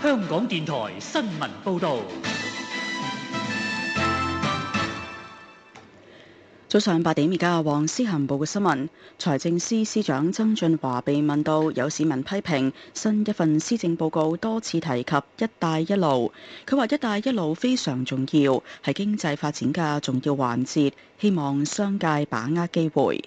香港電台新聞報導。早上8點，而家黃思涵報嘅新聞。財政司司長曾俊華被問到有市民批評新一份施政報告多次提及「一帶一路」，佢話「一帶一路」非常重要，係經濟發展嘅重要環節，希望商界把握機會。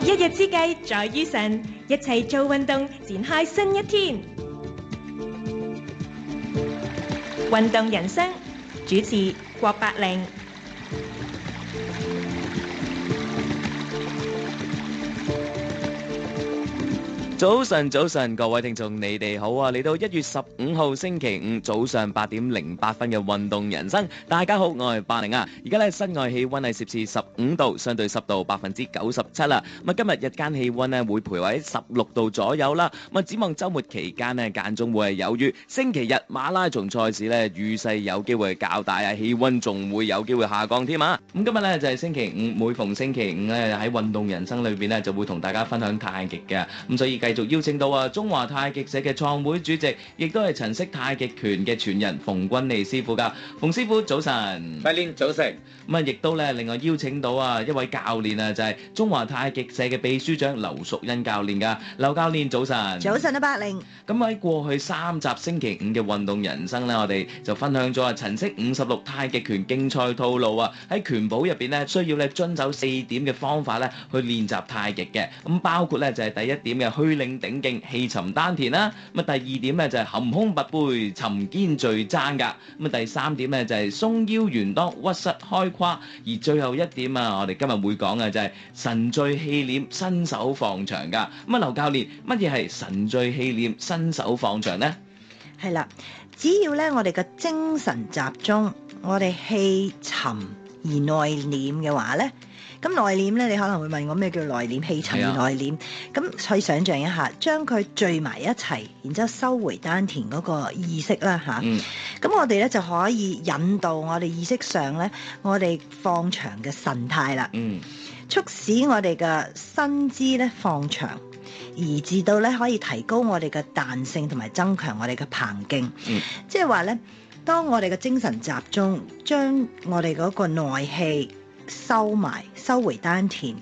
一日之計在於晨，一齊做運動，展開新一天。運動人生主持郭百靈。早晨，各位聽眾，你哋好啊！嚟到1月15號星期五早上8點08分嘅運動人生，大家好，我係百靈啊！而家咧室外氣溫係攝氏15度，相對濕度97%啦。咁啊，今日日間氣溫咧會徘徊喺16度左右啦。咁啊，展望週末期間咧間中會係有雨，星期日馬拉松賽事咧雨勢有機會較大啊，氣溫仲會有機會下降添啊！咁今日咧就係星期五，每逢星期五咧喺運動人生裏邊咧就會同大家分享太極嘅，咁所以繼續邀請到中華太極社嘅創會主席，亦都係陳式太極拳嘅傳人馮君利師傅噶。馮師傅早晨，拜年早晨。咁啊，亦都咧另外邀請到一位教練啊，就係中華太極社嘅秘書長劉淑欣教練噶。劉教練早晨。早晨啊，百靈。咁喺過去3集星期五嘅運動人生咧，我哋就分享咗陳式56太極拳競賽套路啊，喺拳譜入邊咧需要咧遵守4點嘅方法咧去練習太極嘅。咁包括咧就係第一點嘅虛領頂勁氣沉丹田啦，咁啊第二點咧就係含胸拔背沉肩聚踭噶，咁啊第三點咧就係鬆腰圓襠屈膝開胯，而最後一點啊，我哋今日會講嘅就係神聚氣斂伸手放長噶。咁啊，劉教練，乜嘢係神聚氣斂伸手放長呢？係啦，只要咧我哋嘅精神集中，我哋氣沉而內斂嘅話咧。咁內斂咧，你可能會問我咩叫內斂？氣沉而內斂。咁可以想像一下，將佢聚埋一齊，然之後收回丹田嗰個意識啦嚇。咁我哋咧就可以引導我哋意識上咧，我哋放長嘅神態啦。促使我哋嘅身姿咧放長，以至到咧可以提高我哋嘅彈性同埋增強我哋嘅膨勁。即係話咧，當我哋嘅精神集中，將我哋嗰個內氣收回丹田，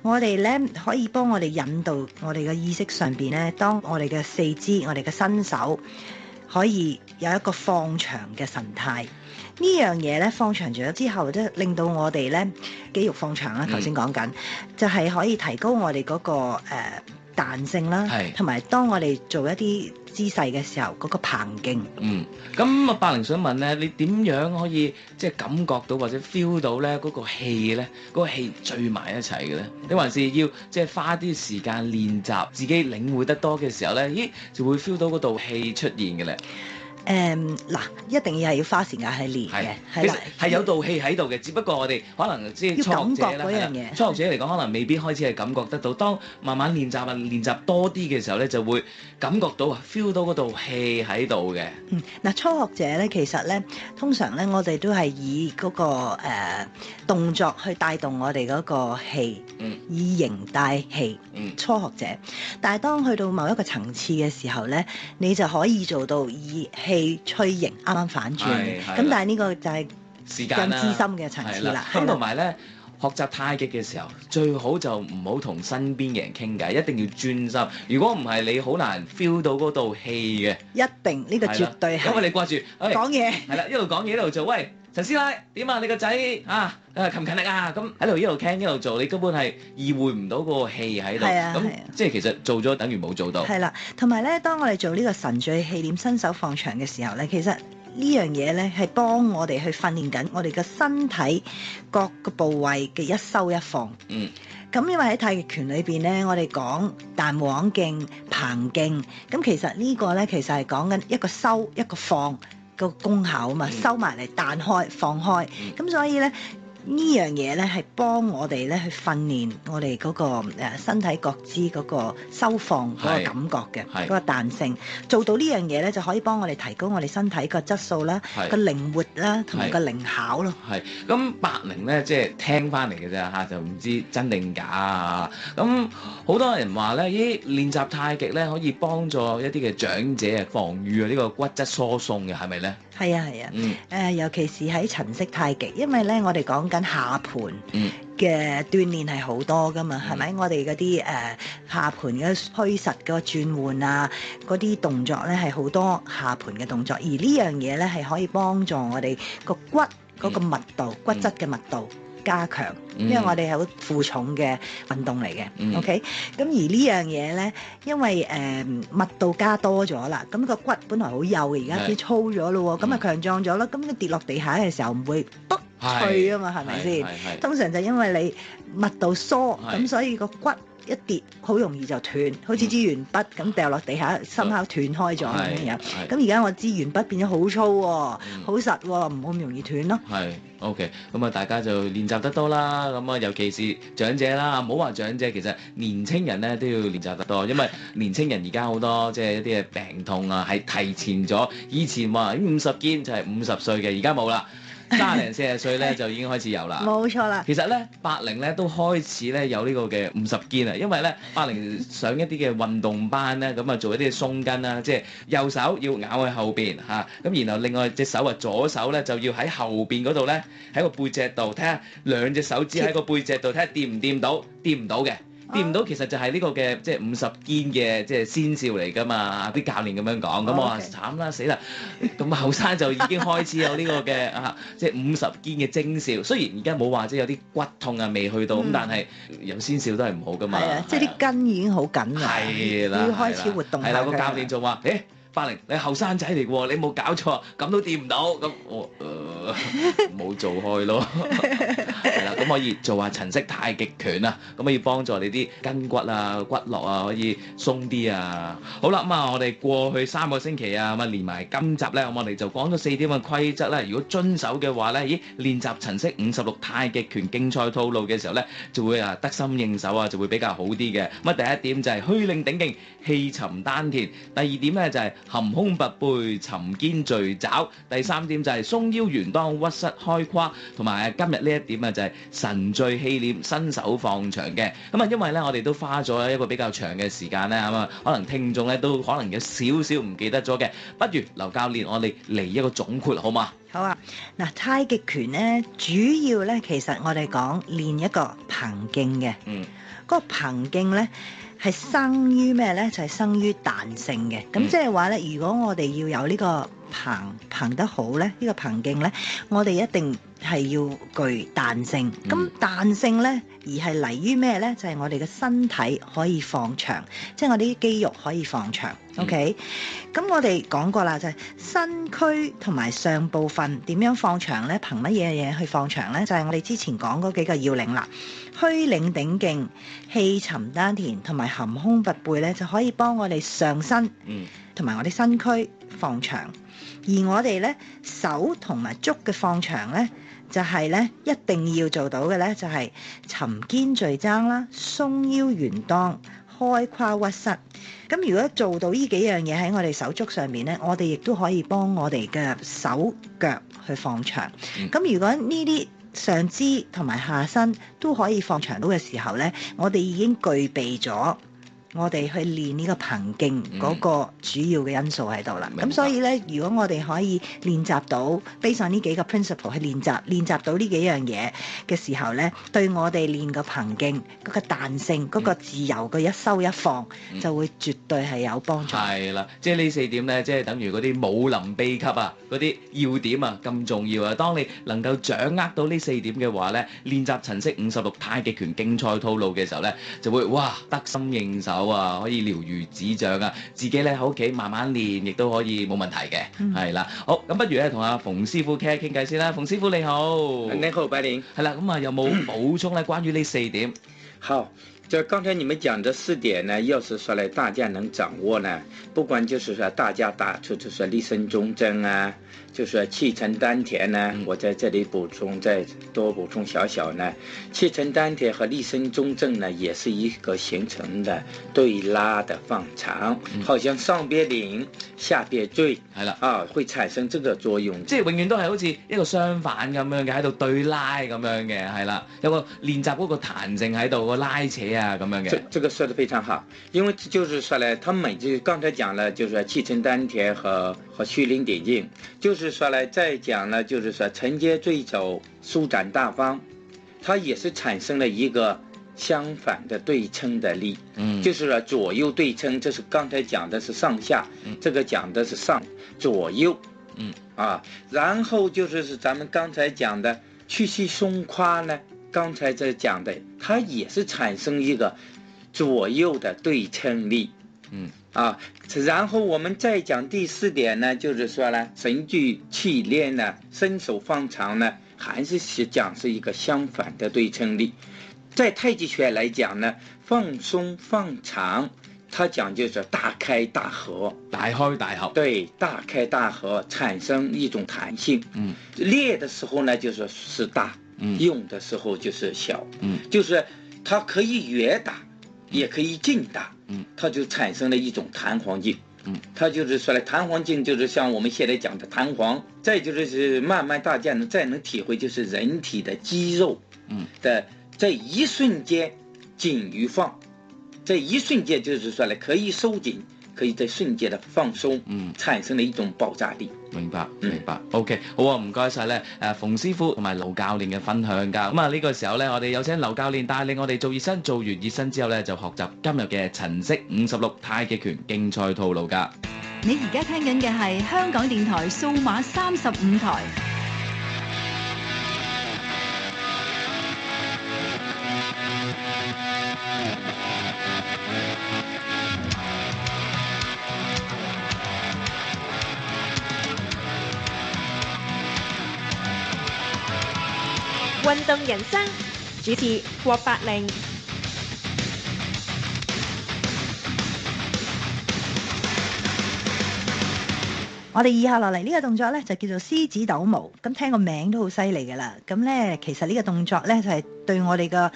我哋咧可以幫我哋引導我哋嘅意識上邊咧，當我哋嘅四肢、我哋嘅身手可以有一個放長嘅神態。呢樣嘢咧放長咗之後，即係令到我哋咧肌肉放長啦。頭先講緊就係可以提高我哋嗰個彈性啦，同埋當我哋做一啲姿勢嘅時候，嗰個膨勁。咁啊，百靈想問咧，你點樣可以即係感覺到或者 feel 到咧嗰個氣咧，嗰個氣聚埋一齊嘅咧？你還是要即係花啲時間練習，自己領會得多嘅時候咧，咦就會 feel 到嗰度氣出現嘅咧？嗱，一定要花時間去練嘅，其實係有道氣喺度嘅，只不過我哋可能即係初學者啦，初學者嚟講可能未必開始係感覺得到，當慢慢練習多啲嘅時候咧，就會感覺到 feel 到嗰道氣喺度嘅。嗱，初學者咧，其實咧，通常咧，我哋都係以嗰個動作去帶動我哋嗰個氣，以形帶氣。初學者，但係當去到某一個層次嘅時候咧，你就可以做到以氣吹形，啱啱反轉。咁但係呢個就係更資深嘅層次啦。咁同埋咧，學習太極嘅時候，最好就唔好同身邊嘅人傾偈，一定要專心。如果唔係，你好難 feel 到嗰道氣嘅。一定呢個絕對係。因為你掛住講嘢。係啦，一路講嘢一路做。喂，陳師奶點啊？你個仔勤唔勤力啊？咁喺度一路聽一路做，你根本係意會唔到嗰個氣喺度。咁即係其實做咗等於冇做到。係啦，同埋咧，當我哋做呢個神聚氣斂伸手放長嘅時候咧，其實呢樣嘢咧係幫我哋去訓練緊我哋嘅身體各個部位嘅一收一放。咁因為喺太極拳裏邊咧，我哋講彈簧勁、膨勁，咁其實呢個咧其實係講緊一個收一個放個功效啊嘛，收埋嚟彈開放開。咁所以咧呢樣嘢咧係幫我哋咧去訓練我哋嗰個身體覺知嗰個收放嗰個感覺嘅嗰個彈性，做到呢樣嘢咧就可以幫我哋提高我哋身體個質素啦、個靈活啦同埋個靈巧咯。係咁80咧，即係聽翻嚟嘅啫嚇，就唔知真定假啊！咁好多人話咧，咦練習太極咧可以幫助一啲嘅長者啊防禦啊呢個骨質疏鬆嘅，係咪咧？係啊，尤其是喺陳式太極，因為咧我哋講緊下盤嘅鍛鍊係好多噶嘛，係咪？我哋嗰啲下盤嘅虛實嗰個轉換啊，嗰啲動作咧係好多下盤嘅動作，而呢樣嘢咧係可以幫助我哋個骨嗰個密度、骨質嘅密度加強，因為我哋係好負重嘅運動嚟嘅，OK。咁而呢樣嘢咧，因為密度加多咗啦，咁個骨本來好幼嘅，而家變粗咗咯喎，咁啊強壯咗啦，咁佢跌落地下嘅時候唔會篤脆啊嘛，係咪先？通常就因為你密度疏，咁所以個骨一跌好容易就斷，好似支鉛筆咁掉落地下，心口斷開咗咁樣。咁而家我支鉛筆變咗好粗喎，好實喎，唔好咁容易斷咯。係 OK， 咁啊大家就練習得多啦。咁啊尤其是長者啦，唔好話長者，其實年青人咧都要練習得多，因為年青人而家好多即係一啲嘅病痛啊，係提前咗。以前話50肩就係50歲嘅，而家冇啦。30零40歲咧就已經開始有啦，冇錯啦。其實咧80咧都開始咧有呢個嘅50肩啊，因為咧80上一啲嘅運動班咧，咁啊做一啲嘅鬆筋啦，即係右手要咬喺後邊嚇，咁然後另外隻手啊左手咧就要喺後邊嗰度咧喺個背脊度睇下兩隻手指喺個背脊度睇下掂唔掂到，掂唔到嘅。掂唔到其實就係呢個嘅即係50肩嘅即係先兆嚟㗎嘛，啲教練咁樣講，咁我話慘啦死啦，咁後生就已經開始有呢個嘅即係50肩嘅徵兆。雖然而家冇話即係有啲骨痛啊未去到，咁但係有先兆都係唔好㗎嘛。係啊，即係啲筋已經好緊啦，要開始活動。係啦，個教練就話80你後生仔嚟嘅喎，你冇搞錯，咁都掂唔到，咁我冇做開咯，係啦，咁可以做下陳式太極拳啊，咁可以幫助你啲筋骨啊、骨骼啊可以鬆啲啊。好啦，咁啊，我哋過去3個星期啊，咁啊連埋今集咧，咁我哋就講咗4點嘅規則啦。如果遵守嘅話咧，練習陳式56太極拳競賽套路嘅時候咧，就會得心應手啊，就會比較好啲嘅。咁啊，第一點就係虛領頂勁，氣沉丹田；第二點咧就係含胸拔背，沉肩聚爪；第3點就係鬆腰圓襠，屈膝開胯，同埋今日呢一點啊就係神聚氣斂，伸手放長嘅。咁啊，因為咧我哋都花咗一個比較長嘅時間咧，咁啊可能聽眾咧都可能有少少唔記得咗嘅，不如劉教練我哋嚟一個總括好嗎？好啊，嗱，太極拳咧主要咧其實我哋講練一個掤勁嘅，嗰個掤勁咧係生於咩咧？就係生於彈性嘅。咁即係話咧，如果我哋要有呢個掤得好咧，呢個掤勁咧，我哋一定係要具彈性。咁彈性咧，而係嚟於咩咧？就係我哋嘅身體可以放長，即係我哋啲肌肉可以放長。OK，咁我哋講過啦，就係身軀同埋上部分點樣放長咧？憑乜嘢去放長咧？就係我哋之前講嗰幾個要領啦。虛領頂勁、氣沉丹田同埋含胸拔背咧，就可以幫我哋上身同埋我哋身軀放長。而我哋咧手同埋足嘅放長咧，就係咧一定要做到嘅咧，就係沉肩聚踭啦、鬆腰圓襠、開胯屈膝。咁如果做到呢幾樣嘢喺我哋手足上面咧，我哋亦都可以幫我哋嘅手腳去放長。咁如果呢啲上肢同埋下身都可以放長到嘅時候咧，我哋已經具備咗我哋去練呢個掤勁嗰個主要嘅因素喺度啦。咁所以咧，如果我哋可以練習到 based on 呢幾個 principle 去練習到呢幾樣嘢嘅時候咧，對我哋練個掤勁嗰個彈性、嗰個自由嘅一收一放，就會絕對係有幫助。係啦，即係呢4點咧，即係等於嗰啲武林秘笈啊，嗰啲要點啊咁重要啊。當你能夠掌握到呢4點嘅話咧，練習陳式56太極拳競賽套路嘅時候咧，就會哇得心應手啊，可以了如指掌啊！自己咧喺屋企慢慢練，亦都可以冇問題嘅。係啦，好咁，不如咧同阿馮師傅傾偈先啦。馮師傅你好，你好，白靈。係啦，咁啊有冇補充咧？關於呢4點？好，就剛才你們講這4點呢，要是說來大家能掌握呢，不管就是說大家打出就是說立身中正啊。就是气沉丹田呢，我在这里补充，再多补充小小呢，气沉丹田和立身中正呢，也是一个形成的对拉的放長，好像上邊領下邊墜，係啦，會產生這個作用。即係永遠都係好似一個相反咁樣嘅，喺度對拉咁樣嘅，係啦，有個練習嗰個彈性喺度，個拉扯啊咁樣嘅。這個說得非常好，因為就是說呢，他每次剛才講了，就是說氣沉丹田和虛靈點睛，就是說呢，再講呢，就是說承接墜肘，舒展大方，它也是產生了一個相反的對稱的力，就是說左右對稱，這是剛才講的是上下，這個講的是上左右，然後就是咱們剛才講的屈膝鬆胯呢，剛才在講的，它也是產生一個左右的對稱力，然後我們再講第4點呢，就是說呢，神聚氣練呢，伸手放長呢，還是講是一個相反的對稱力。在太極拳來講呢，放鬆放長，它講就是大開大合，大開大合，對，大開大合產生一種彈性。練的時候呢，就是大，用的時候就是小，就是它可以遠打，也可以近打，它就產生了一種彈簧勁。它就是說了，彈簧勁就是像我們現在講的彈簧，再就是慢慢大家再能體會，就是人體的肌肉的在一瞬間緊與放，這一瞬間就是說了，可以收緊，可以在瞬間的放鬆，產生了一種爆炸力。明白，明白。OK， 好啊，唔該晒咧，馮師傅同埋劉教練嘅分享㗎。咁啊，呢個時候咧，我哋有請劉教練帶領我哋做熱身，做完熱身之後咧，就學習今日嘅陳式56太極拳競賽套路㗎。你而家聽緊嘅係香港電台數碼35台。運動人生主持郭百靈。我哋以下落嚟呢個動作呢，就叫做獅子抖毛，咁聽個名都好犀利㗎啦。咁呢，其實呢個動作呢，就係對我哋嘅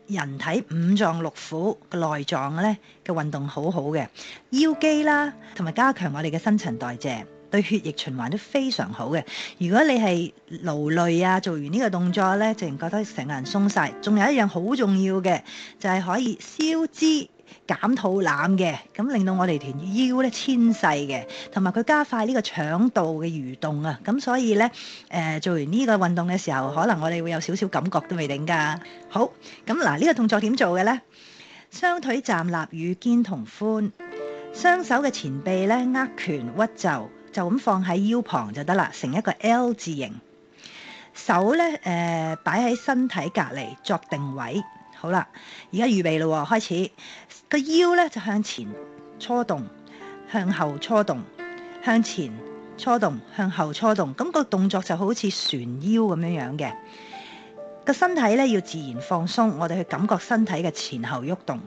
人體五臟六腑嘅內臟呢嘅運動好好嘅，腰肌啦，同埋加強我哋嘅新陳代謝。對血液循環都非常好嘅。如果你係勞累啊，做完呢個動作呢，淨覺得成個人鬆晒。仲有一樣好重要嘅，就係可以消脂減肚腩嘅，咁令到我哋條腰咧纖細嘅，同埋佢加快呢個腸道嘅蠕動啊。咁所以呢，做完呢個運動嘅時候，可能我哋會有少少感覺都未定㗎。好，咁嗱，呢個動作點做嘅呢？雙腿站立與肩同寬，雙手嘅前臂呢，握拳屈袖。就咁放喺腰旁就得啦，成一個 L 字形。手咧擺喺身體隔離作定位。好啦，而家預備咯，開始個腰咧就向前搓動，向後搓動，向前搓動，向後搓動。咁個動作就好似旋腰咁樣嘅。個身體咧要自然放鬆，我哋去感覺身體嘅前後喐動。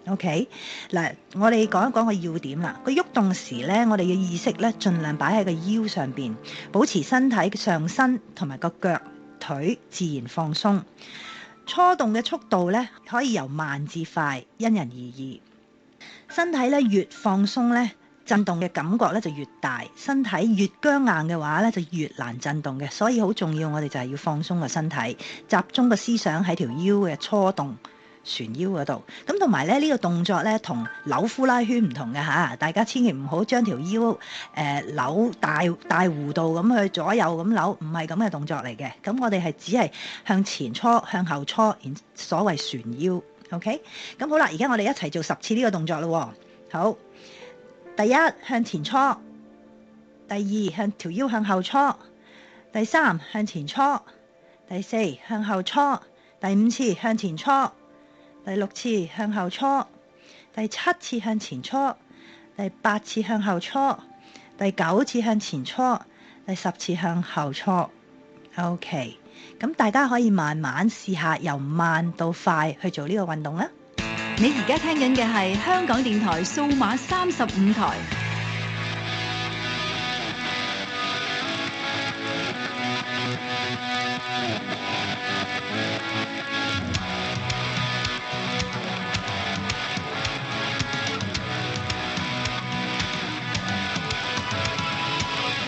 OK， 嗱，我哋講一講個要點啦。個喐動時咧，我哋嘅意識咧，盡量擺喺個腰上邊，保持身體上身同埋個腳腿自然放鬆。搓動嘅速度咧，可以由慢至快，因人而異。身體咧越放鬆咧，震動嘅感覺咧就越大。身體越僵硬嘅話咧，就越難震動嘅。所以好重要，我哋就係要放鬆個身體，集中個思想喺條腰嘅搓動。旋腰嗰度，咁同埋咧呢個動作咧同扭呼拉圈唔同嘅嚇，大家千祈唔好將條腰扭大弧度咁去左右咁扭，唔係咁嘅動作嚟嘅。咁我哋係只係向前搓、向後搓，所謂旋腰。OK， 咁好啦，而家我哋一齊做10次呢個動作咯。好，第一向前搓，第二向條腰向後搓，第三向前搓，第四向後搓，第5次向前搓。第6次向後搓，第7次向前搓，第8次向後搓，第9次向前搓，第10次向後搓。OK， 咁大家可以慢慢試下由慢到快去做呢個運動啦。你而家聽緊嘅係香港電台數碼35台。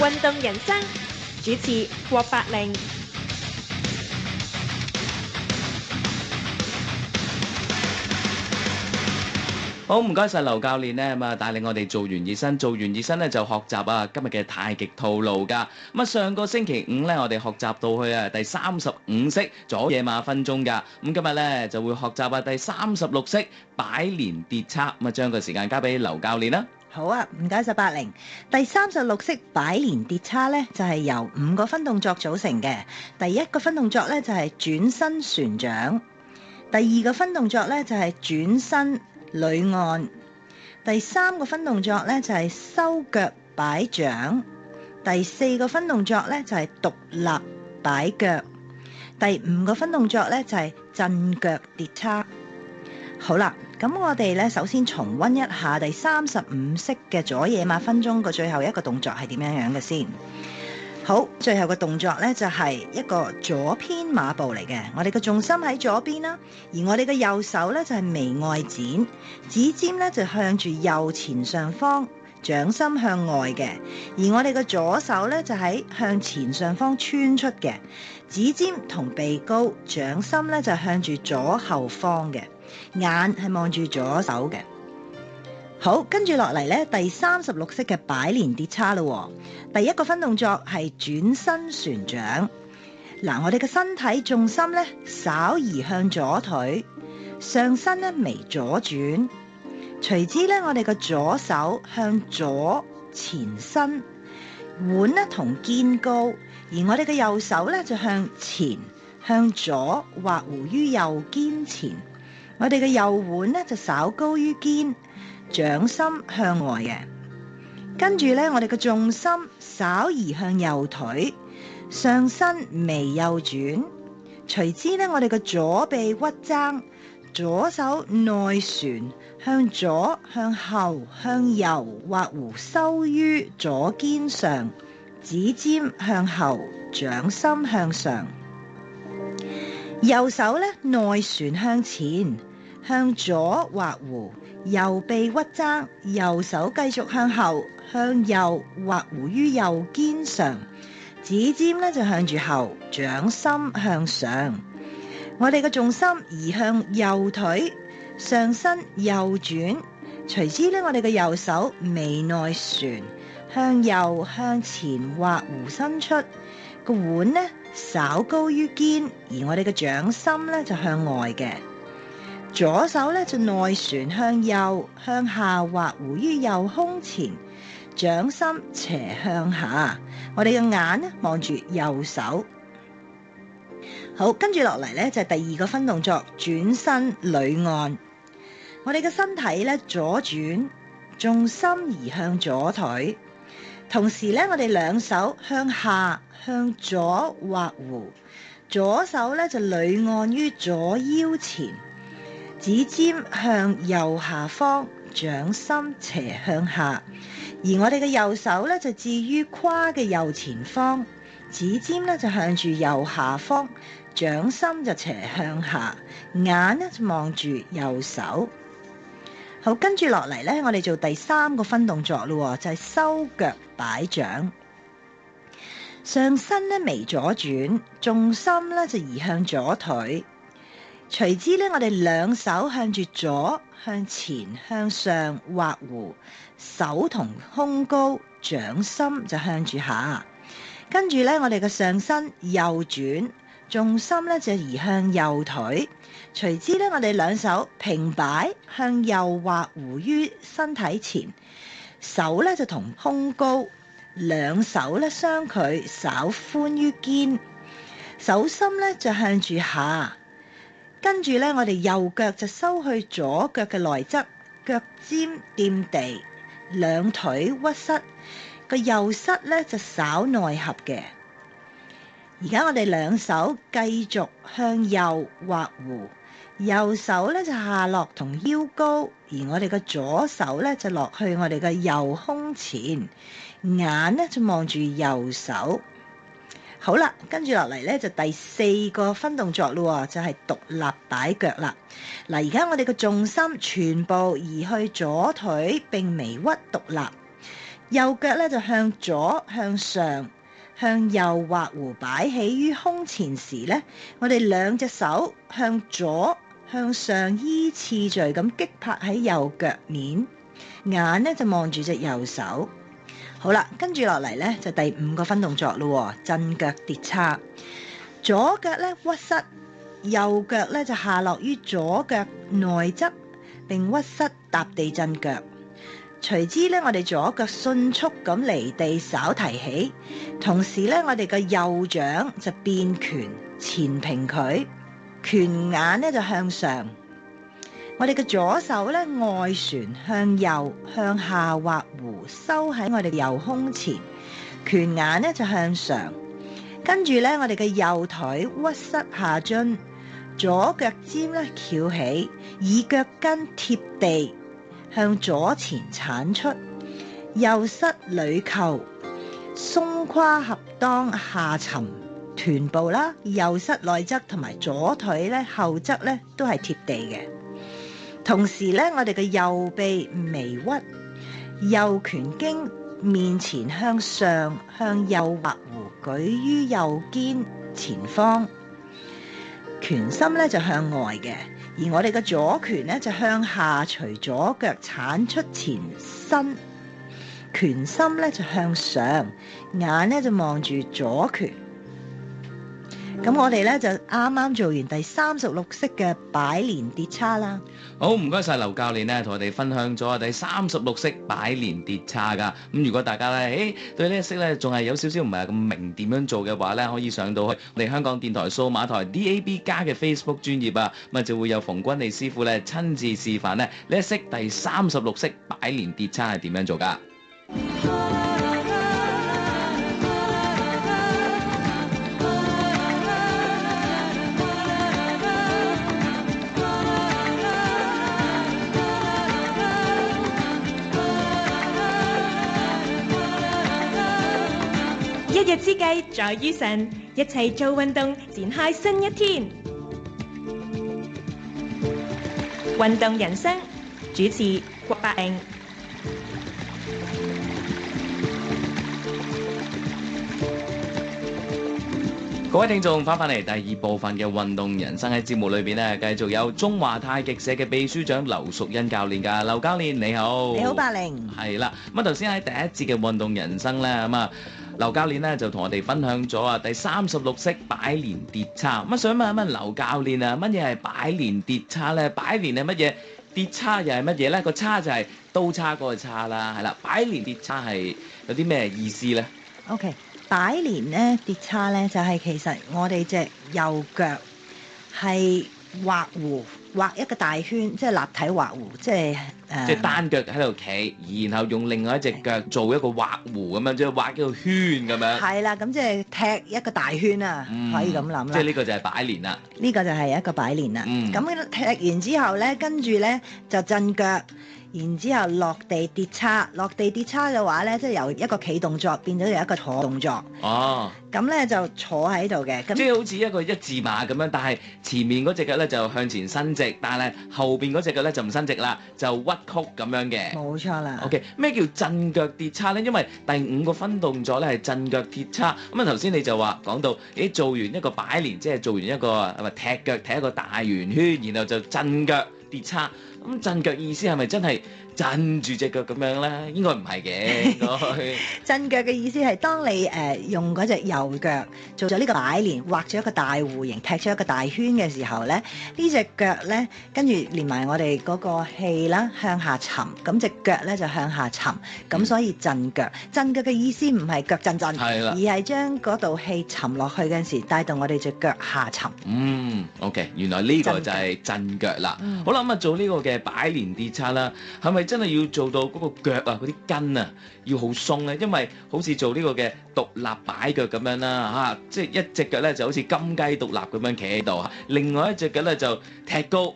運動人生主持郭百靈。好，唔該晒劉教練呢，咁啊帶領我哋做完熱身，就學習今日嘅太極套路㗎。咁啊上個星期五呢，我哋學習到去第35式左野馬分鬃㗎。咁今日呢，就會學習第36式擺連跌叉。咁啊將個時間交俾劉教練啦。好啊，唔該晒百靈。第36式擺連跌叉呢，就係由5個分動作組成嘅。第一個分動作呢，就係轉身旋掌，第二個分動作呢，就係轉身裏按，第三個分動作呢，就係收腳擺掌，第四個分動作呢，就係獨立擺腳，第五個分動作呢，就係震腳跌叉。好啦，咁我哋呢，首先重溫一下第35式嘅左野馬分鬃個最後一個動作係點樣樣嘅先。好，最後個動作呢，就係一個左偏馬步嚟嘅，我哋嘅重心喺左邊啦，而我哋嘅右手呢，就係眉外展，指尖呢，就向住右前上方，掌心向外嘅，而我哋嘅左手呢，就喺向前上方穿出嘅，指尖同鼻高，掌心呢，就向住左後方嘅，眼係望住左手嘅。好，跟住落嚟咧，第36式嘅擺連跌叉啦。第一個分動作係轉身旋掌。嗱，我哋嘅身體重心咧稍移向左腿，上身咧微左轉，隨之咧我哋嘅左手向左前伸，腕咧同肩高，而我哋嘅右手咧就向前向左畫弧於右肩前，我哋嘅右腕咧就稍高於肩，掌心向外嘅，跟住咧，我哋嘅重心稍移向右腿，上身微右轉，隨之咧，我哋嘅左臂屈爭，左手內旋，向左、向後、向右畫弧收於左肩上，指尖向後，掌心向上。右手咧內旋向前，向左畫弧。右臂屈爭，右手繼續向後，向右畫弧於右肩上，指尖咧就向住後，掌心向上。我哋嘅重心移向右腿，上身右轉，隨之咧我哋嘅右手微內旋，向右向前畫弧伸出，個腕咧稍高於肩，而我哋嘅掌心咧就向外嘅。左手咧就內旋向右，向下畫弧於右胸前，掌心斜向下。我哋嘅眼咧望住右手。好，跟住落嚟咧就係第二個分動作，轉身裏按。我哋嘅身體咧左轉，重心移向左腿，同時咧我哋兩手向下向左畫弧，左手咧就裏按於左腰前。指尖向右下方，掌心斜向下，而我哋嘅右手咧就置於胯嘅右前方，指尖咧就向住右下方，掌心就斜向下，眼咧就望住右手。好，跟住落嚟咧，我哋做第三個分動作咯，就係收腳擺掌。上身咧微左轉，重心咧就移向左腿。隨之咧，我哋兩手向住左、向前、向上畫弧，手同胸高，掌心就向住下。跟住咧，我哋嘅上身右轉，重心咧就移向右腿。隨之咧，我哋兩手平擺向右畫弧於身體前，手咧就同胸高，兩手咧相距稍寬於肩，手心咧就向住下。跟住咧，我哋右腳就收去左腳嘅內側，腳尖掂地，兩腿屈膝，個右膝咧就稍內合嘅。而家我哋兩手繼續向右畫弧，右手咧就下落同腰高，而我哋嘅左手咧就落去我哋嘅右胸前，眼咧就望住右手。好啦，跟住落嚟咧就第四個分動作咯，就係獨立擺腳啦。嗱，而家我哋嘅重心全部移去左腿並微屈獨立，右腳咧就向左向上向右畫弧擺起於胸前時咧，我哋兩隻手向左向上依次序咁擊拍喺右腳面，眼咧就望住隻右手。好啦，跟住落嚟咧就第5個分動作咯，震腳跌叉。左腳咧屈膝，右腳咧就下落於左腳內側，並屈膝踏地震腳。隨之咧，我哋左腳迅速咁離地稍提起，同時咧，我哋嘅右掌就變拳前平佢，拳眼咧就向上。我哋嘅左手咧外旋向右向下畫弧，收喺我哋右胸前，拳眼咧就向上。跟住咧，我哋嘅右腿屈膝下蹲，左腳尖咧翹起，以腳跟貼地。向左前鏟出，右膝裏扣，鬆胯合襠下沉，臀部啦，右膝內側同埋左腿咧後側咧都係貼地嘅。同時咧，我哋嘅右臂微屈，右拳經面前向上向右畫弧舉於右肩前方，拳心咧就向外嘅。而我哋嘅左拳咧就向下隨左腳鏟出前身，拳心咧就向上，眼咧就望住左拳。咁我哋咧就啱啱做完第36式嘅擺連跌叉啦。好，唔該晒劉教練咧，同我哋分享咗第36式擺連跌叉噶。咁如果大家咧，對呢一式咧仲係有少少唔係咁明點樣做嘅話咧，可以上到去我哋香港電台數碼台 DAB 加嘅 Facebook 專頁啊，咁啊就會有馮君利師傅咧親自示範咧呢一式第36式擺連跌叉係點樣做噶。一日之計在於晨，一齊做運動，展開新一天。運動人生主持郭百穎。各位聽眾翻嚟第2部分嘅運動人生，喺節目裏邊咧，繼續有中華太極社嘅秘書長劉淑欣教練㗎。劉教練你好。你好，百穎。係啦，咁啊頭先喺第一節嘅運動人生咧，咁啊劉教練咧就同我哋分享咗啊第36式擺連跌叉。咁啊想問一問劉教練啊，乜嘢係擺連跌叉咧？擺連係乜嘢？跌叉又係乜嘢咧？個叉就係刀叉嗰個叉啦，係啦。擺連跌叉係有啲咩意思咧 OK。擺連咧跌叉咧就係其實我哋隻右腳係畫弧畫一個大圈，即係立體畫弧，即係單腳喺度企，然後用另外一隻腳做一個畫弧咁樣，即係畫一個圈咁樣。係啦，咁即係踢一個大圈啊，可以咁諗啦。即係呢個就係擺連啦。呢個就係一個擺連啦。咁踢完之後咧，跟住咧就震腳。然之後落地跌叉，落地跌叉嘅話咧，即係由一個企動作變咗有一個坐動作。哦，咁咧就坐喺度嘅，即係好似一個一字馬咁樣，但係前面嗰隻腳咧就向前伸直，但係後邊嗰隻腳咧就唔伸直啦，就屈曲咁樣嘅。冇錯啦。OK，咩叫震腳跌叉咧？因為第5個分動作咧係震腳跌叉。咁啊頭先你就話講到，做完一個擺連，即係做完一個係咪踢腳踢一個大圓圈，然後就震腳跌叉。咁震腳意思係咪真係震住隻腳咁樣咧？應該唔係嘅。震腳嘅意思係當你用嗰隻右腳做咗呢個擺連，畫咗一個大弧形，踢出一個大圈嘅時候咧，呢隻腳咧跟住連埋我哋嗰個氣啦向下沉，咁隻腳咧就向下沉，咁所以震腳。震腳嘅意思唔係腳震震，而係將嗰道氣沉落去嗰陣時，帶動我哋隻腳下沉。OK， 原來呢個就係震腳啦。好啦，咁啊做呢個嘅擺連跌叉啦，係咪真係要做到嗰個腳啊嗰啲筋啊要好鬆咧？因為好似做呢個嘅獨立擺腳咁樣啦，即係一隻腳咧就好似金雞獨立咁樣企喺度，另外一隻腳咧就踢高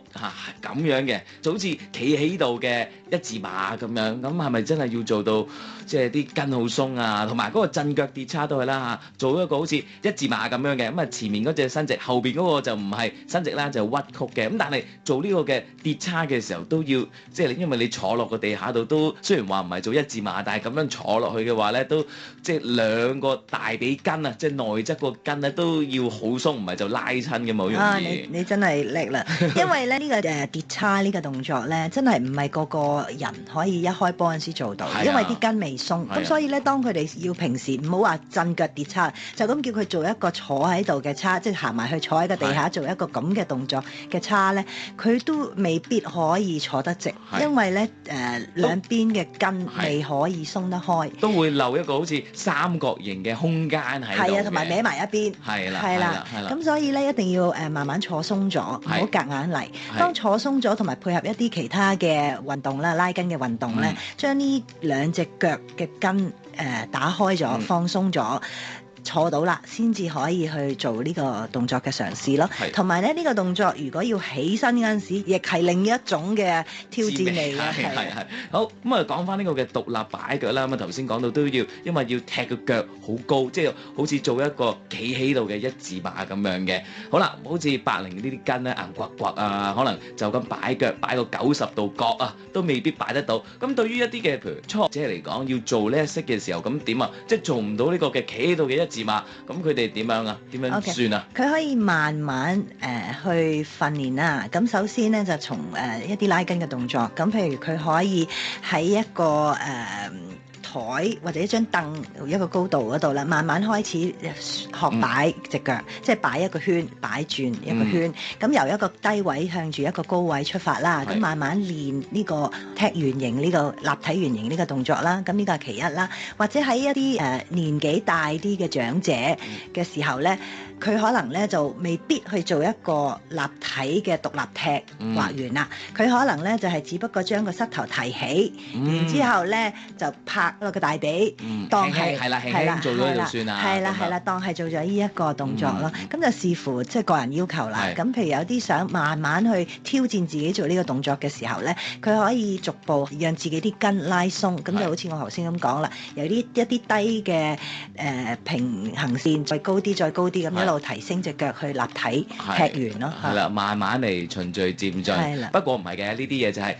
咁樣嘅，就好似企喺度嘅一字馬咁樣。咁係咪真係要做到即係啲筋好鬆啊？同埋嗰個震腳跌叉都係啦，做一個好似一字馬咁樣嘅，咁啊前面嗰隻伸直，後邊嗰個就唔係伸直啦，就屈曲嘅。咁但係做呢個嘅跌叉嘅時候都要，即係因為你坐落個地下度都雖然話唔係做一字馬，但係咁樣坐落去嘅話咧，都即係兩個大髀筋啊，即係內側個筋咧都要好鬆，唔係就拉親嘅嘛，好容易。你真係叻啦，因為咧呢個跌叉呢個動作咧，真係唔係個個人可以一開波嗰陣時做到，因為啲筋未鬆。咁所以咧，當佢哋要平時唔好話震腳跌叉，就咁叫佢做一個坐喺度嘅叉，即係行埋去坐喺個地下做一個咁嘅動作嘅叉咧，佢都未必可以坐得直，因為咧兩邊嘅筋未可以鬆得開，都會留一個好似三角形嘅空間喺度。係啊，同埋歪埋一邊。係啦。咁所以咧，一定要慢慢坐鬆咗，唔好夾硬嚟。當坐鬆咗，同埋配合一啲其他嘅運動啦，拉筋嘅運動咧，將呢兩隻腳嘅筋打開咗，放鬆咗。坐到啦，先至可以去做呢個動作嘅嘗試咯。同埋咧，呢個動作如果要起身嗰陣時，亦係另一種嘅挑戰嚟嘅。係。好，咁啊講翻呢個嘅獨立擺腳啦。咁啊頭先講到都要，因為要踢個腳好高，即係好似做一個企喺度嘅一字馬咁樣嘅。好啦，好似百靈呢啲筋咧硬刮刮啊，可能就咁擺腳擺個90度角啊，都未必擺得到。咁對於一啲嘅譬如初學者嚟講，要做呢一式嘅時候，咁點啊？即係做唔到呢個嘅企喺度嘅一字馬，咁佢哋點樣啊？點樣算啊？佢可以慢慢去訓練啦。咁首先咧就從一啲拉筋嘅動作，咁譬如佢可以喺一個台或者一張凳一個高度嗰度啦，慢慢開始學擺隻腳，即係擺一個圈，擺轉一個圈。咁由一個低位向住一個高位出發啦，咁慢慢練呢個踢圓形呢個立體圓形呢個動作啦。咁呢個係其一啦。或者喺一啲年紀大啲嘅長者嘅時候咧，佢可能咧就未必去做一個立體嘅獨立踢畫圓啦。佢可能咧就係只不過將個膝頭提起，然之後咧就拍落個大髀，當係輕做咗就算啦。係啦，當係做咗呢一個動作咯。咁就視乎即係個人要求啦。咁譬如有啲想慢慢去挑戰自己做呢個動作嘅時候咧，佢可以逐步讓自己啲筋拉鬆。咁就好似我頭先咁講啦，由一啲低嘅平衡線再高啲咁一路提升隻腳去立體踢圓咯。係啦，慢慢嚟循序漸進。不過唔係嘅，呢啲嘢就係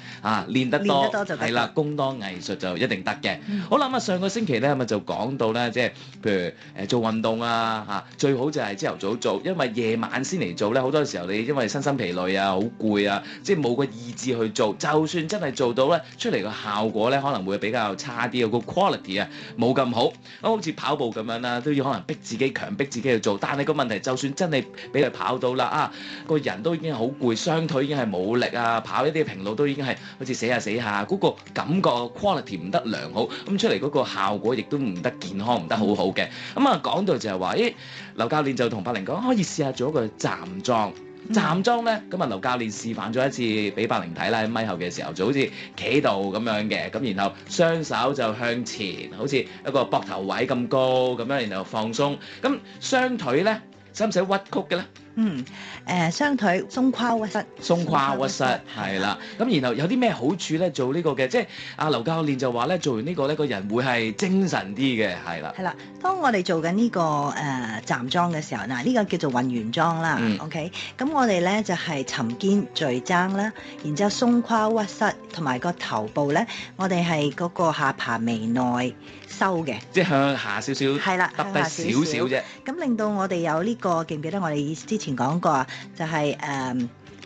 練得多就係啦，功多藝術就一定得嘅。好啦，咁啊上個星期咧咪就講到咧，即係譬如做運動啊最好就係朝頭早做，因為夜晚先嚟做咧，好多時候你因為身心疲累啊，好攰啊，即係冇個意志去做，就算真係做到咧，出嚟個效果咧可能會比較差啲，個 quality 啊冇咁好。好似跑步咁樣啦，都要可能強迫自己去做，但係個問題就算真係俾佢跑到啦個人都已經係好攰，雙腿已經係冇力啊，跑一啲平路都已經係好似死下，嗰個感覺 quality 唔得良好，咁出嚟嗰個效果亦都唔得健康，唔得好好嘅。咁啊講到就係話，劉教練就同柏靈講可以試下做一個站樁。站樁咧，咁啊劉教練示範咗一次俾柏靈睇啦，喺咪後嘅時候就好似企喺度咁樣嘅，咁然後雙手就向前，好似一個膊頭位咁高咁樣，然後放鬆。咁雙腿咧，使唔使屈曲嘅咧？雙腿鬆胯屈膝，係啦。咁然後有啲咩好處咧？做呢個嘅，即係阿劉教練就話咧，做完呢個咧，個人會係精神啲嘅，係啦。係啦，當我哋做緊呢個站樁嘅時候，呢個叫做混圓樁啦。OK，咁我哋咧就係沉肩墜踭啦，然之後鬆胯屈膝，同埋個頭部咧，我哋係嗰個下巴微內收嘅，即係向下少少，係啦，耷低少少啫。咁令到我哋有呢個，記唔記得我哋之前講過啊？就係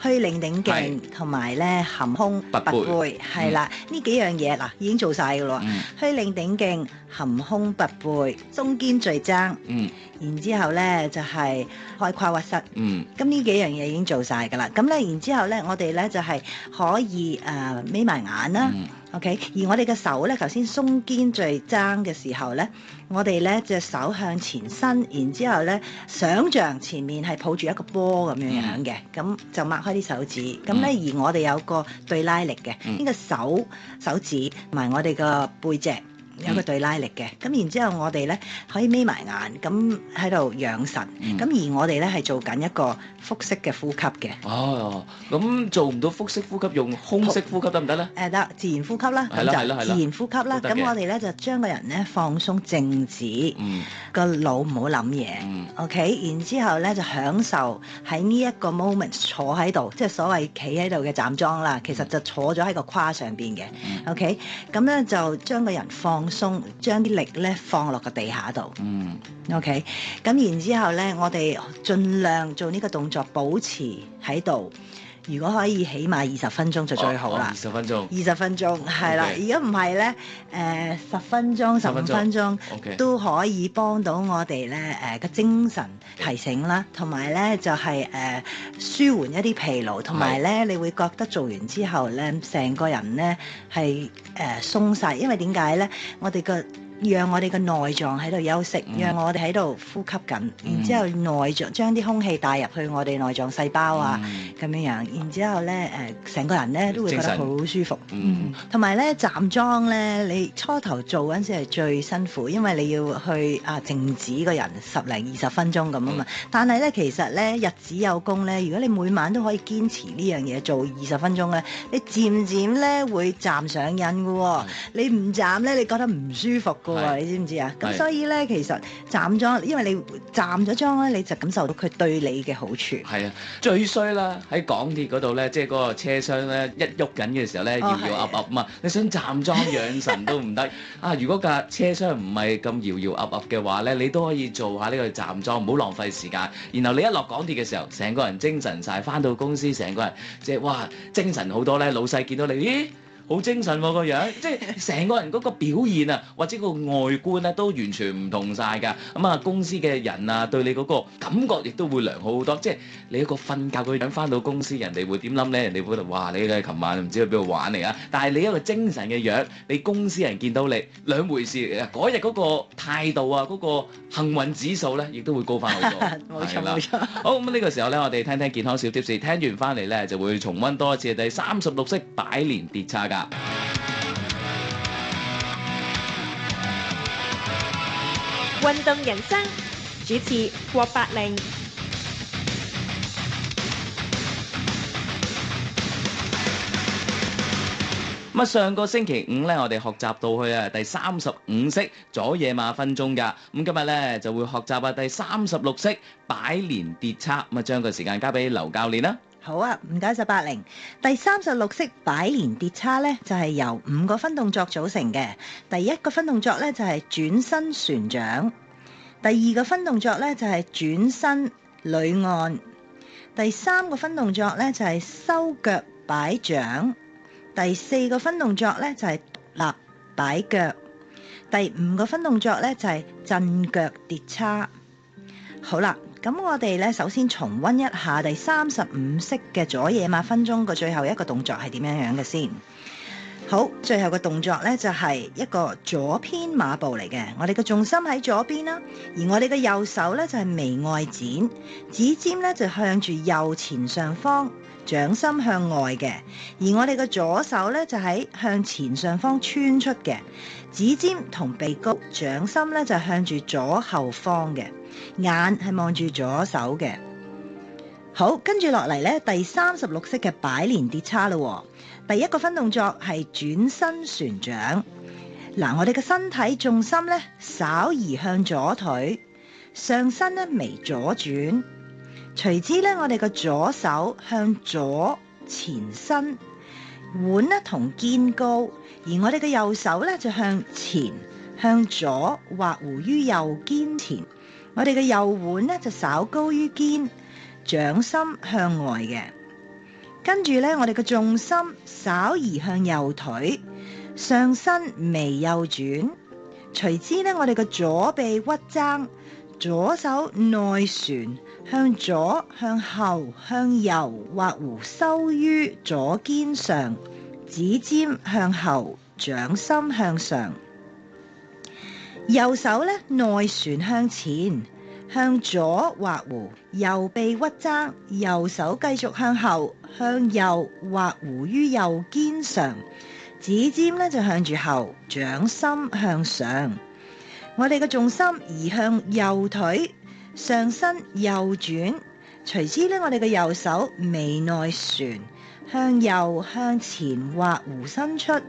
虛領頂勁同埋咧含胸拔背，係啦，呢幾樣嘢嗱已經做晒㗎咯。虛領頂勁、含胸拔背、鬆肩墜踭，然之後咧就係開胯屈膝。咁呢幾樣嘢已經做晒㗎啦。咁咧然之後咧，我哋咧就係可以眯埋眼啦。OK， 而我哋嘅手咧，頭先鬆肩墜踭嘅時候咧，我哋咧隻手向前伸，然之後咧想像前面係抱住一個波咁樣嘅，咁就擘開啲手指。咁咧而我哋有個對拉力嘅，呢個手指同埋我哋個背脊有個對拉力嘅。咁然之後我哋咧可以眯埋眼，咁喺度養神。咁而我哋咧係做緊一個腹式嘅呼吸嘅。哦，咁做唔到腹式呼吸，用胸式呼吸得唔得咧？得，自然呼吸啦，咁就自然呼吸啦。咁我哋咧就將個人咧放鬆靜止，個腦唔好諗嘢。OK，然之後咧就享受喺呢一個 moment 坐喺度，即係所謂企喺度嘅站樁啦。其實就坐咗喺個胯上邊嘅。OK，咁咧就將個人放鬆，將啲力咧放落個地下度。OK，咁然之後咧，我哋盡量做呢個動作，保持喺度。如果可以，起碼20分鐘就最好啦。20分鐘，20分鐘係啦。如果唔係咧，10分鐘、15分鐘都可以幫到我哋咧個精神提醒啦，同埋咧就係舒緩一啲疲勞，同埋咧你會覺得做完之後咧，成個人咧係鬆晒。因為點解咧？讓我哋嘅內臟喺度休息，讓我哋喺度呼吸緊，然之後內臟將啲空氣帶入去我哋內臟細胞啊，咁樣樣，然之後咧成個人咧都會覺得好舒服。同埋咧站樁咧，你初頭做嗰陣時係最辛苦，因為你要去靜止個人10零20分鐘咁啊嘛。但係咧其實咧日子有功咧，如果你每晚都可以堅持呢樣嘢做20分鐘咧，你漸漸咧會站上癮嘅喎。你唔站咧，你覺得唔舒服嘅。你知唔知啊？咁所以咧，其實站樁，因為你站咗樁咧，你就感受到佢對你嘅好處。係啊，最衰啦喺港鐵嗰度咧，即係嗰個車廂咧一喐緊嘅時候咧，搖搖噏噏嘛，你想站樁養神都唔得啊！如果架車廂唔係咁搖搖噏噏嘅話咧，你都可以做下呢個站樁，唔好浪費時間。然後你一落港鐵嘅時候，成個人精神晒，返到公司成個人即係哇精神好多咧，老細見到你，咦？好精神喎個樣，即係成個人嗰個表現啊，或者個外觀咧都完全唔同晒㗎。咁啊，公司嘅人啊，對你嗰個感覺亦都會良好好多。即係你一個瞓覺嘅樣翻到公司，人哋會點諗咧？人哋會覺得哇，你嘅琴晚唔知去邊度玩嚟啊！但係你一個精神嘅樣，你公司人見到你兩回事。嗰日嗰個態度啊，嗰個幸運指數咧，亦都會高翻好多。冇錯冇錯。好，咁呢個時候咧，我哋聽聽健康小貼士，聽完翻嚟咧就會重溫多一次第36式擺連跌叉㗎。運動人生主持郭百靈。咁上個星期五咧，我哋學習到去第35式左野馬分鐘㗎。咁今日咧就會學習第36式擺連跌叉。咁將個時間交俾劉教練啦。好啊，唔該晒百靈。第36式擺連跌叉咧，就係由5個分動作組成嘅。第一個分動作咧就係轉身旋掌，第二個分動作咧就係轉身捋按，第三個分動作咧就係收腳擺掌，第四個分動作咧就係立擺腳，第5個分動作咧就係震腳跌叉。好啦。咁我哋咧首先重溫一下第35式嘅左野馬分鐘嘅最後一個動作係點樣樣嘅先。好，最後個動作咧就係一個左偏馬步嚟嘅。我哋嘅重心喺左邊啦，而我哋嘅右手咧就係眉外展，指尖咧就向住右前上方，掌心向外嘅。而我哋嘅左手咧就喺向前上方穿出嘅，指尖同鼻高，掌心咧就向住左後方嘅。眼係望住左手嘅。好，跟住落嚟咧，第36式嘅擺連跌叉啦。第一個分動作係轉身旋掌。嗱，我哋嘅身體重心咧稍移向左腿，上身咧微左轉，隨之咧我哋嘅左手向左前伸，腕咧同肩高，而我哋嘅右手咧就向前向左畫弧於右肩前。我哋嘅右腕咧就稍高於肩，掌心向外嘅。跟住咧，我哋嘅重心稍移向右腿，上身微右轉。隨之咧，我哋嘅左臂屈踭，左手內旋，向左、向後、向右畫弧收於左肩上，指尖向後，掌心向上。右手咧內旋向前，向左畫弧，右臂屈踭，右手繼續向後，向右畫弧於右肩上，指尖咧就向住後，掌心向上。我哋嘅重心移向右腿，上身右轉，隨之咧我哋嘅右手微內旋，向右向前畫弧伸出，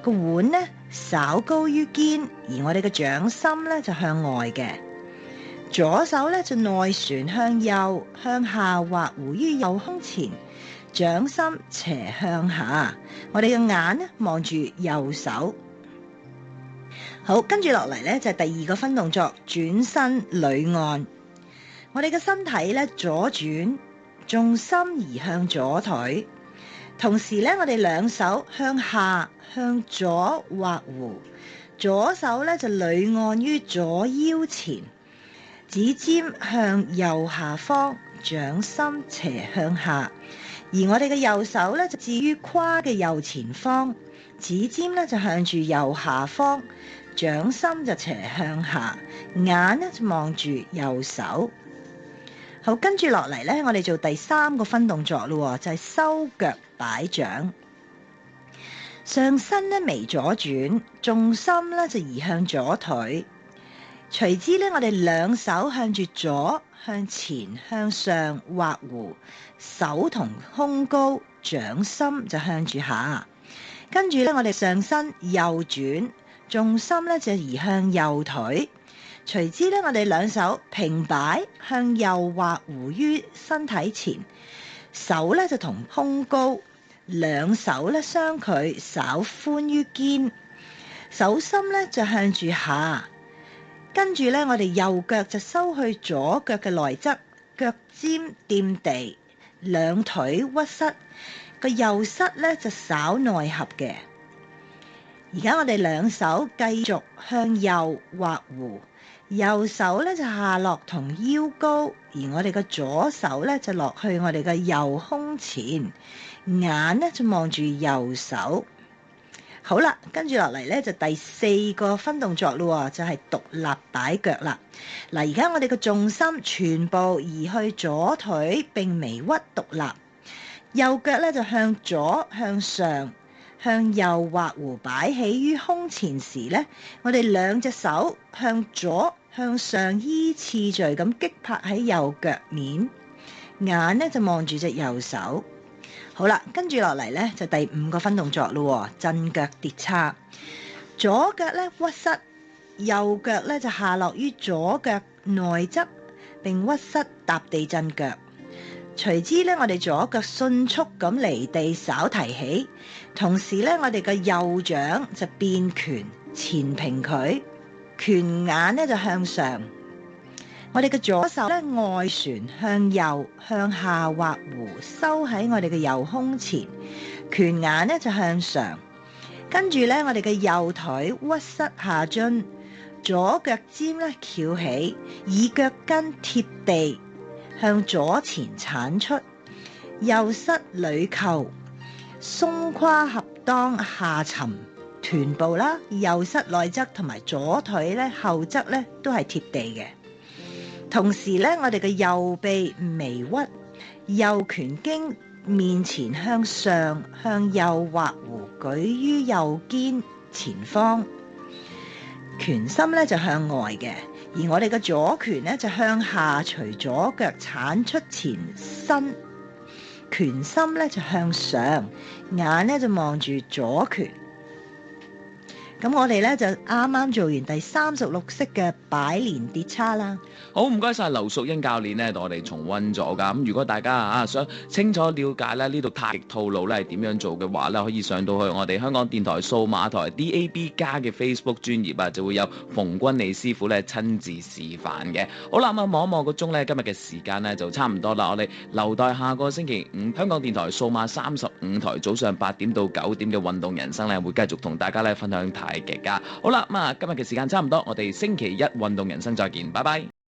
個腕呢稍高於肩，而我哋嘅掌心咧就向外嘅。左手咧就內旋向右，向下畫弧於右胸前，掌心斜向下。我哋嘅眼呢望住右手。好，跟住落嚟咧就係第二個分動作，轉身裏按。我哋嘅身體咧左轉，重心移向左腿，同時咧我哋兩手向下向左畫弧，左手咧就裏按於左腰前，指尖向右下方，掌心斜向下，而我哋嘅右手咧就置於胯嘅右前方，指尖咧就向住右下方，掌心就斜向下，眼咧就望住右手。好，跟住落嚟咧，我哋做第三個分動作咯，就係收腳擺掌。上身咧微左轉，重心咧就移向左腿，隨之咧我哋兩手向住左向前向上畫弧，手同胸高，掌心就向住下。跟住咧我哋上身右轉，重心咧就移向右腿，隨之咧我哋兩手平擺向右畫弧於身體前，手咧就同胸高，兩手咧相距稍寬於肩，手心咧就向住下。跟住咧我哋右腳就收去左腳嘅內側，腳尖掂地，兩腿屈膝，個右膝咧就稍內合嘅。而家我哋兩手繼續向右畫弧，右手咧就下落同腰高，而我哋嘅左手咧就落去我哋嘅右胸前，眼咧就望住右手。好啦，跟住落嚟咧就第四個分動作咯，就係獨立擺腳啦。嗱，而家我哋嘅重心全部移去左腿並微屈獨立，右腳咧就向左向上向右畫弧擺起於胸前時咧，我哋兩隻手向左向上依次序咁擊拍喺右腳面，眼咧就望住隻右手。好啦，跟住落嚟咧就第五個分動作咯，震腳跌叉。左腳咧屈膝，右腳咧就下落於左腳內側，並屈膝踏地震腳。隨之咧，我哋左腳迅速咁離地稍提起，同時咧我哋嘅右掌就變拳前平佢，拳眼咧就向上。我哋嘅左手咧外旋向右向下畫弧，收喺我哋嘅右胸前，拳眼咧就向上。跟住咧，我哋嘅右腿屈膝下蹲，左腳尖咧翹起，以腳跟貼地向左前鏟出，右膝裏扣，鬆胯合當下沉，臀部啦、右膝內側同埋左腿咧後側咧都係貼地嘅。同時咧，我哋嘅右臂微屈，右拳經面前向上，向右畫弧舉於右肩前方，拳心咧就向外嘅，而我哋嘅左拳咧就向下隨左腳鏟出前身，拳心咧就向上，眼咧就望住左拳。咁我哋咧就啱啱做完第36式嘅擺連跌叉啦。好，唔該晒劉淑欣教練咧，同我哋重溫咗噶。咁如果大家想清楚了解咧呢度太極套路咧係點樣做嘅話咧，可以上到去我哋香港電台數碼台 DAB 加嘅 Facebook 專頁啊，就會有馮君利師傅咧親自示範嘅。好啦，咁望一望個鐘咧，今日嘅時間咧就差唔多啦。我哋留待下個星期五香港電台數碼35台早上8點到9點嘅運動人生咧，會繼續同大家咧分享太極噶。好啦，咁今日嘅時間差唔多，我哋星期一運動人生再見，拜拜。